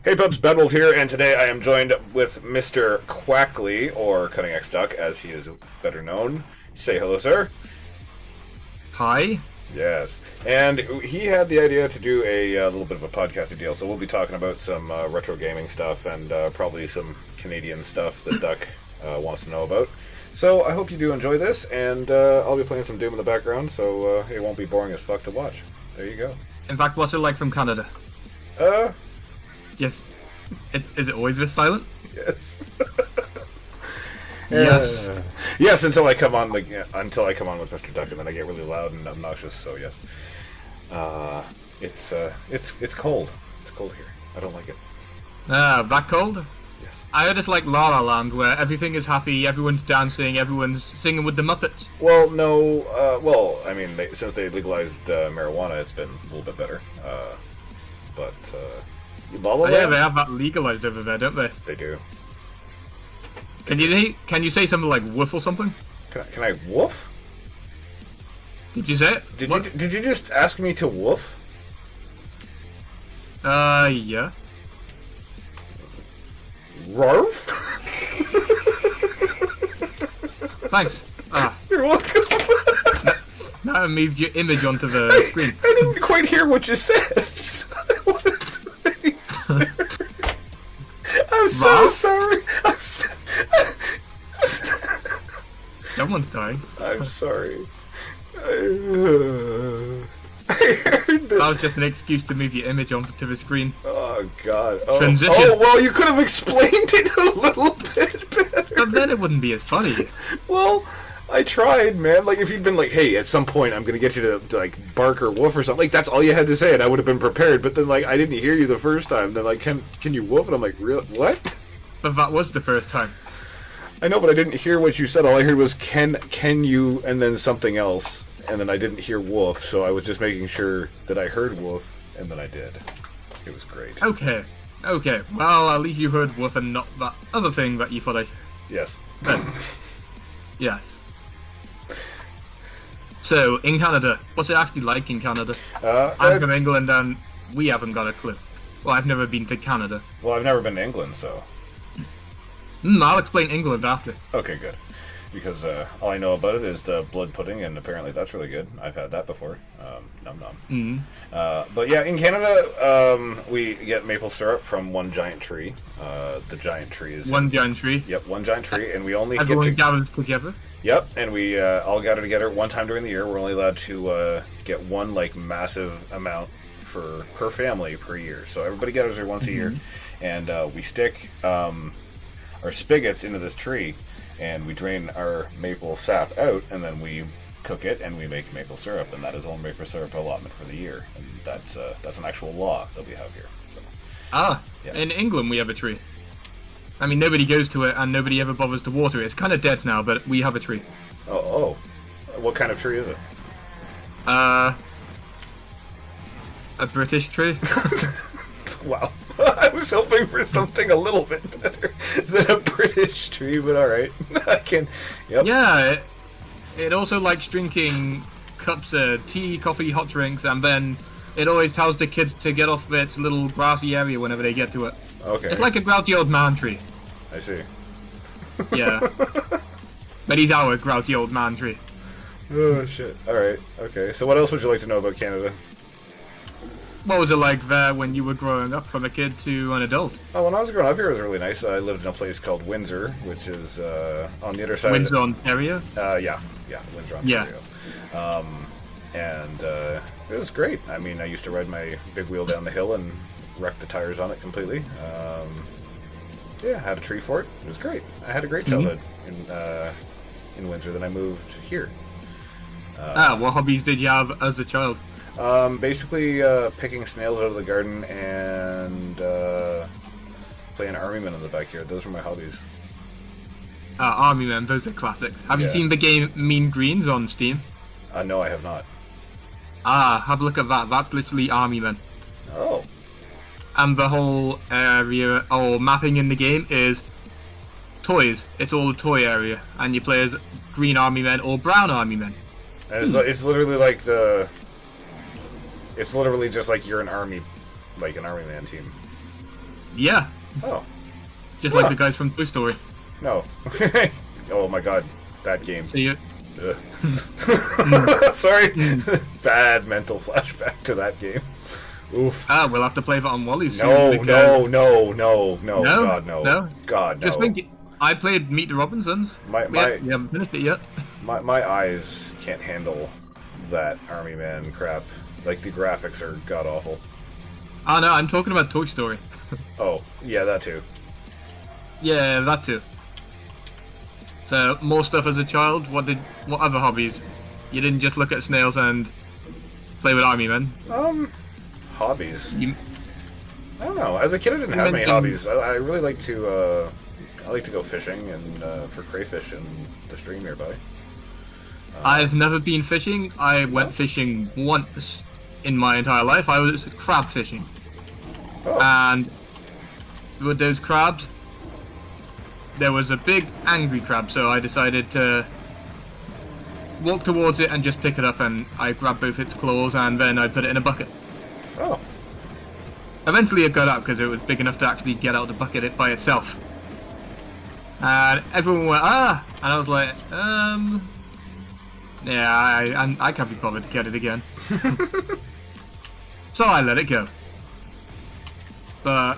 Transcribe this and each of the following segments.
Hey Pubs, Badwolf here, and today I am joined with Mr. Quackly, or Cutting X Duck, as he is better known. Say hello, sir. Hi. Yes. And he had the idea to do a little bit of a podcasting deal, so we'll be talking about some retro gaming stuff and probably some Canadian stuff that Duck wants to know about. So I hope you do enjoy this, and I'll be playing some Doom in the background, so it won't be boring as fuck to watch. There you go. In fact, what's it like from Canada? Yes. Is it always this silent? Yes. Yes. Yes, until I come on with Mr. Duck, and then I get really loud and obnoxious. So yes, it's cold. It's cold here. I don't like it. That cold? Yes. I heard it's like La La Land, where everything is happy, everyone's dancing, everyone's singing with the Muppets. Well, no. I mean, since they legalized marijuana, it's been a little bit better. But La La Land? Yeah, they have that legalized over there, don't they? They do. Can you say something like woof or something? Can I woof? Did you say it? Did you just ask me to woof? Yeah. Rarf? Thanks. You're welcome. Now I moved your image onto the screen. I didn't quite hear what you said. So I wanted to make I'm so sorry. Someone's dying. I'm sorry. I heard that. That was just an excuse to move your image onto the screen. Oh god. Oh. Transition. Oh well, you could have explained it a little bit better. But then it wouldn't be as funny. Well, I tried, man. Like, if you'd been like, "Hey, at some point, I'm gonna get you to like bark or woof or something," like that's all you had to say, and I would have been prepared. But then, like, I didn't hear you the first time. Then, like, can you woof? And I'm like, "Real what?" But that was the first time. I know, but I didn't hear what you said. All I heard was can you, and then something else, and then I didn't hear woof. So I was just making sure that I heard woof, and then I did. It was great. Okay. Well, at least you heard woof and not that other thing that you thought I. Yes. Yes. So, in Canada, what's it actually like in Canada? I'm from England and we haven't got a clue. Well, I've never been to Canada. Well, I've never been to England, so. I'll explain England after. Okay, good. Because all I know about it is the blood pudding, and apparently that's really good. I've had that before. Nom nom. But yeah, in Canada, we get maple syrup from one giant tree. The giant tree is... One giant tree? Yep, one giant tree, and we only Everyone gathers together? Yep, and we all gather together one time during the year. We're only allowed to get one, like, massive amount per family per year. So everybody gathers there once a year, and we stick our spigots into this tree, and we drain our maple sap out, and then we cook it, and we make maple syrup, and that is all maple syrup allotment for the year. And that's an actual law that we have here. So. Yeah. In England we have a tree. I mean, nobody goes to it, and nobody ever bothers to water it. It's kind of dead now, but we have a tree. Oh. What kind of tree is it? A British tree. Wow. I was hoping for something a little bit better than a British tree, but alright. I can... Yep. Yeah, it also likes drinking cups of tea, coffee, hot drinks, and then it always tells the kids to get off its little grassy area whenever they get to it. Okay. It's like a grouchy old man tree. I see. Yeah. But he's our grouchy old man tree. Oh, shit. Alright, okay. So what else would you like to know about Canada? What was it like there when you were growing up from a kid to an adult? Oh, when I was growing up here, it was really nice. I lived in a place called Windsor, which is on the other side. Windsor, Ontario? Yeah, Windsor, Ontario. And it was great. I mean, I used to ride my big wheel down the hill and wreck the tires on it completely. Yeah, I had a tree fort. It was great. I had a great childhood in Windsor. Then I moved here. What hobbies did you have as a child? Basically, picking snails out of the garden and playing Army Men in the backyard. Those were my hobbies. Army Men, those are classics. Have you seen the game Mean Greens on Steam? No, I have not. Have a look at that. That's literally Army Men. Oh. And the whole area, or mapping in the game is toys. It's all the toy area, and you play as green Army Men or brown Army Men. And it's literally like the... It's literally just like you're an army, like an Army Man team. Yeah, Oh. just like the guys from Toy Story. No. Oh my god, that game. So you, Ugh. Sorry. Bad mental flashback to that game. Oof. we'll have to play that on Wally soon. No, because- no. No? God, no. No? God, no. Just think, I played Meet the Robinsons. My- We haven't finished it yet. My eyes can't handle that Army Man crap. Like, the graphics are god-awful. Oh no, I'm talking about Toy Story. Oh, yeah, that too. Yeah, that too. So, more stuff as a child? What other hobbies? You didn't just look at snails and play with army men? Hobbies. You, I don't know. As a kid, I didn't have many mentioned- hobbies. I really like to, I like to go fishing and, for crayfish in the stream nearby. I've never been fishing. I went fishing once in my entire life. I was crab fishing. Oh, And with those crabs, there was a big angry crab, so I decided to walk towards it and just pick it up, and I grabbed both its claws and then I put it in a bucket. oh. Eventually it got out because it was big enough to actually get out of the bucket it by itself. And everyone went, ah! And I was like, yeah, I can't be bothered to get it again. So I let it go. But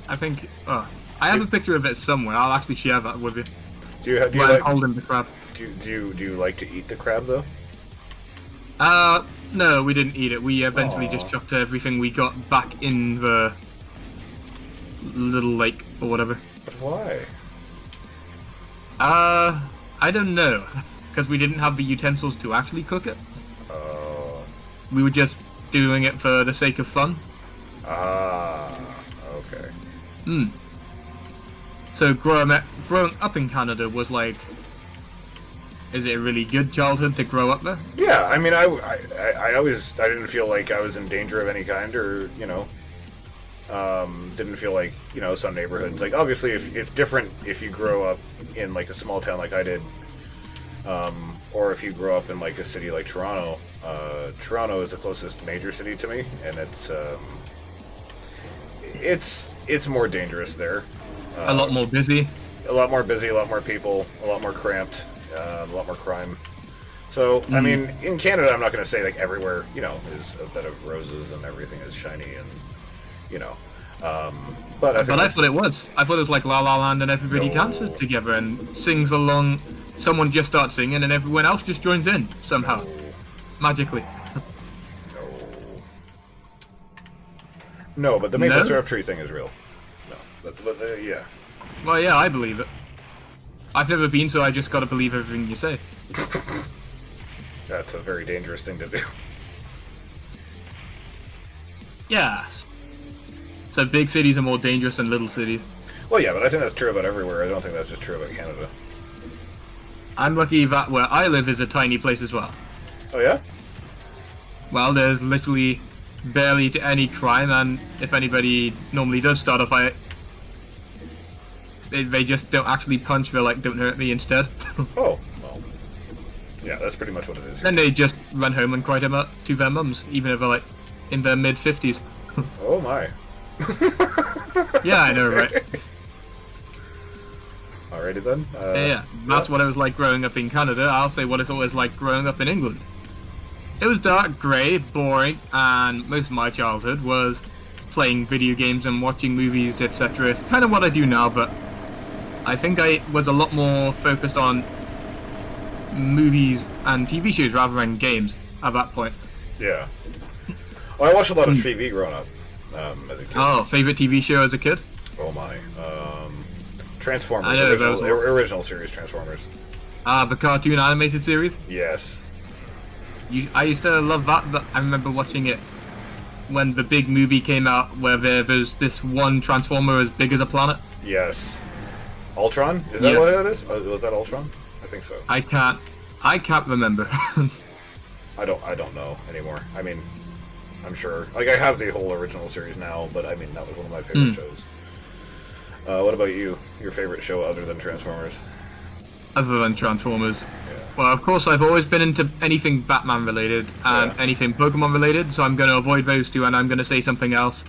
I think, I have a picture of it somewhere. I'll actually share that with you. Do you Where I'm like holding the crab. do you like to eat the crab though? No, we didn't eat it. We eventually Aw. just chucked everything we got back in the little lake or whatever. But why? I don't know. Because we didn't have the utensils to actually cook it. Oh. We were just doing it for the sake of fun. Ah. Okay. So growing up in Canada was like, is it a really good childhood to grow up there? Yeah, I mean, I didn't feel like I was in danger of any kind, or didn't feel like some neighborhoods. Like, obviously, if it's different if you grow up in like a small town like I did, or if you grow up in like a city like Toronto. Toronto is the closest major city to me, and it's more dangerous there. A lot more busy. A lot more busy, a lot more people, a lot more cramped, a lot more crime. So, I mean, in Canada, I'm not going to say like everywhere, is a bed of roses and everything is shiny and, but I thought it was. I thought it was like La La Land and everybody No. dances together and sings along. Someone just starts singing and everyone else just joins in somehow. Magically. No, but the maple No? syrup tree thing is real. No, but yeah. Well, yeah, I believe it. I've never been, so I just gotta believe everything you say. That's a very dangerous thing to do. Yeah. So big cities are more dangerous than little cities. Well, yeah, but I think that's true about everywhere. I don't think that's just true about Canada. I'm lucky that where I live is a tiny place as well. Oh, yeah? Well, there's literally barely any crime, and if anybody normally does start a fight, they just don't actually punch, they're like, don't hurt me instead. Oh, well. Yeah, that's pretty much what it is. Then they just run home and cry to their mums, even if they're like in their mid-50s. Oh, my. Yeah, I know, right? Alrighty then. Yeah, that's what it was like growing up in Canada. I'll say what it's always like growing up in England. It was dark, grey, boring, and most of my childhood was playing video games and watching movies, etc. It's kind of what I do now, but I think I was a lot more focused on movies and TV shows rather than games at that point. Yeah. Well, I watched a lot of TV growing up as a kid. Oh, favorite TV show as a kid? Oh my. Transformers. I know Original, those. original series Transformers. The cartoon animated series. Yes. I used to love that, but I remember watching it when the big movie came out where there was this one Transformer as big as a planet. Yes. Ultron? Is that Yeah. what it is? Was that Ultron? I think so. I can't remember. I don't know anymore. I mean, I'm sure. Like, I have the whole original series now, but I mean, that was one of my favorite shows. What about you? Your favorite show other than Transformers? Other than Transformers. Yeah. Well, of course, I've always been into anything Batman related and Yeah. anything Pokemon related, so I'm going to avoid those two and I'm going to say something else.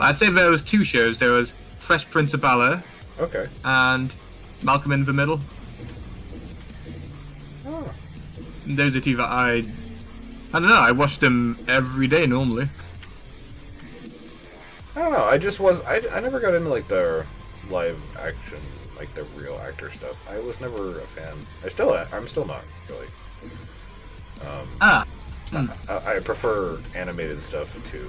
I'd say there was two shows. There was Fresh Prince of Bel-Air Okay. and Malcolm in the Middle. Oh. Those are two that I don't know, I watched them every day normally. I don't know. I never got into like the live action, like the real actor stuff. I was never a fan. I'm still not really. I prefer animated stuff to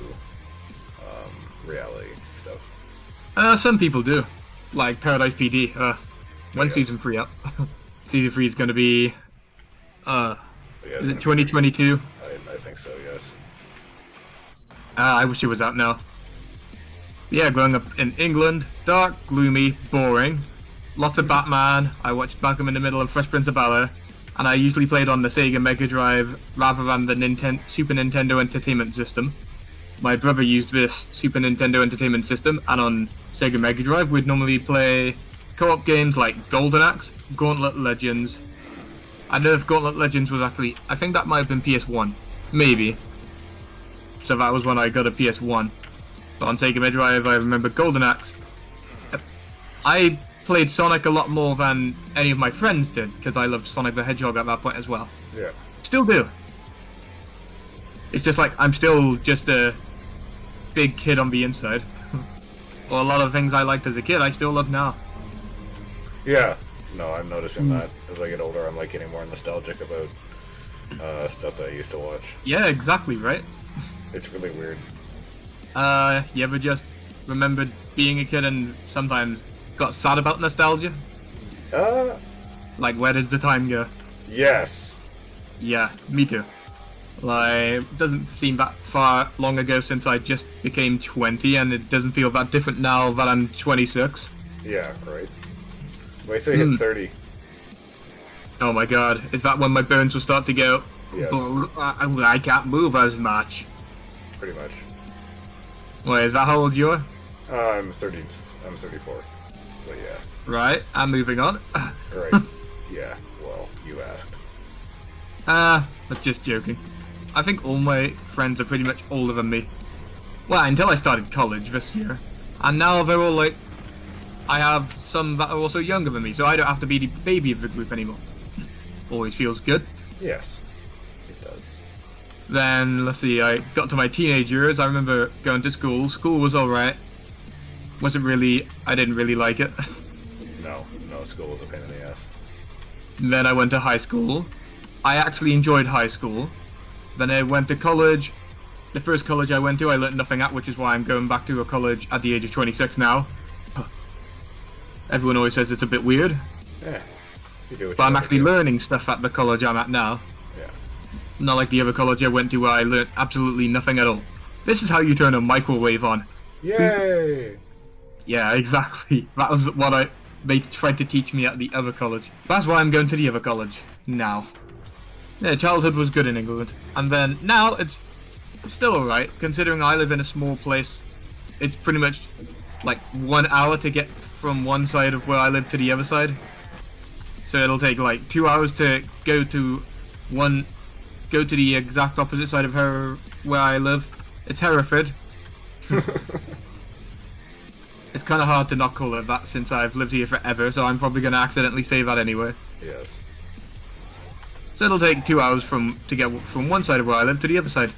reality stuff. Some people do. Like Paradise PD. When Yes. season 3 up? Season 3 is gonna be Yeah, is it 2022? I think so, yes. I wish it was out now. Yeah, growing up in England, dark, gloomy, boring. Lots of Batman. I watched Malcolm in the Middle and Fresh Prince of Bel-Air, and I usually played on the Sega Mega Drive rather than the Super Nintendo Entertainment System. My brother used this Super Nintendo Entertainment System, and on Sega Mega Drive we'd normally play co-op games like Golden Axe, Gauntlet Legends. I don't know if Gauntlet Legends was actually... I think that might have been PS1. Maybe. So that was when I got a PS1. But on Sega Mega Drive, I remember Golden Axe. I played Sonic a lot more than any of my friends did, because I loved Sonic the Hedgehog at that point as well. Yeah. Still do. It's just like, I'm still just a big kid on the inside. Well, a lot of things I liked as a kid, I still love now. Yeah. No, I'm noticing that as I get older, I'm like getting more nostalgic about stuff that I used to watch. Yeah, exactly, right? It's really weird. You ever just remembered being a kid and sometimes got sad about nostalgia? Like, where does the time go? Yes. Yeah, me too. Like, it doesn't seem that far long ago since I just became 20, and it doesn't feel that different now that I'm 26. Yeah, right. Wait till you hit 30. Oh my god, is that when my bones will start to go? Yes. I can't move as much. Pretty much. Wait, is that how old you are? I'm 30. I'm 34. But yeah. Right, I'm moving on. Right. Yeah. Well, you asked. That's just joking. I think all my friends are pretty much older than me. Well, until I started college this year. And now they're all like... I have some that are also younger than me, so I don't have to be the baby of the group anymore. Always feels good. Yes. It does. Then, let's see, I got to my teenage years. I remember going to school. School was alright. I didn't really like it. No, school was a pain in the ass. Then I went to high school. I actually enjoyed high school. Then I went to college. The first college I went to, I learned nothing at, which is why I'm going back to a college at the age of 26 now. Everyone always says it's a bit weird. Yeah. You do what But you I'm gotta actually do. learning stuff at the college I'm at now. Yeah. Not like the other college I went to where I learned absolutely nothing at all. This is how you turn a microwave on. Yay! Yeah, exactly. That was what they tried to teach me at the other college. That's why I'm going to the other college now. Yeah, childhood was good in England. And then now it's still alright, considering I live in a small place. It's pretty much like 1 hour to get from one side of where I live to the other side. So it'll take like 2 hours to go to the exact opposite side of where I live. It's Hereford. It's kind of hard to not call it that since I've lived here forever, so I'm probably going to accidentally say that anyway. Yes. So it'll take 2 hours to get from one side of where I live to the other side.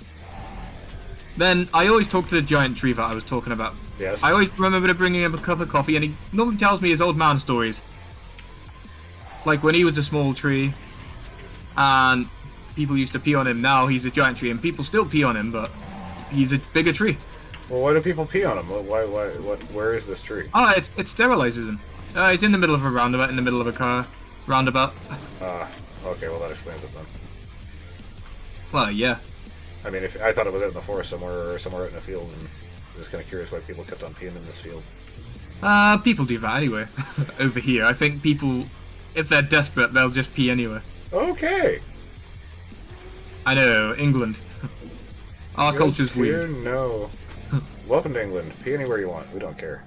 Then I always talk to the giant tree that I was talking about. Yes. I always remember bringing him a cup of coffee, and he normally tells me his old man stories. Like when he was a small tree, and people used to pee on him. Now he's a giant tree, and people still pee on him, but he's a bigger tree. Well, why do people pee on him? Where is this tree? Oh, it sterilizes him. He's in the middle of a roundabout, in the middle of a car roundabout. Okay, well that explains it then. Well, yeah. I mean, if I thought it was out in the forest somewhere or somewhere out in a field, and I was kind of curious why people kept on peeing in this field. People do that anyway. Over here, I think people, if they're desperate, they'll just pee anyway. Okay. I know, England. Our culture's weird. No. Welcome to England. Pee anywhere you want. We don't care.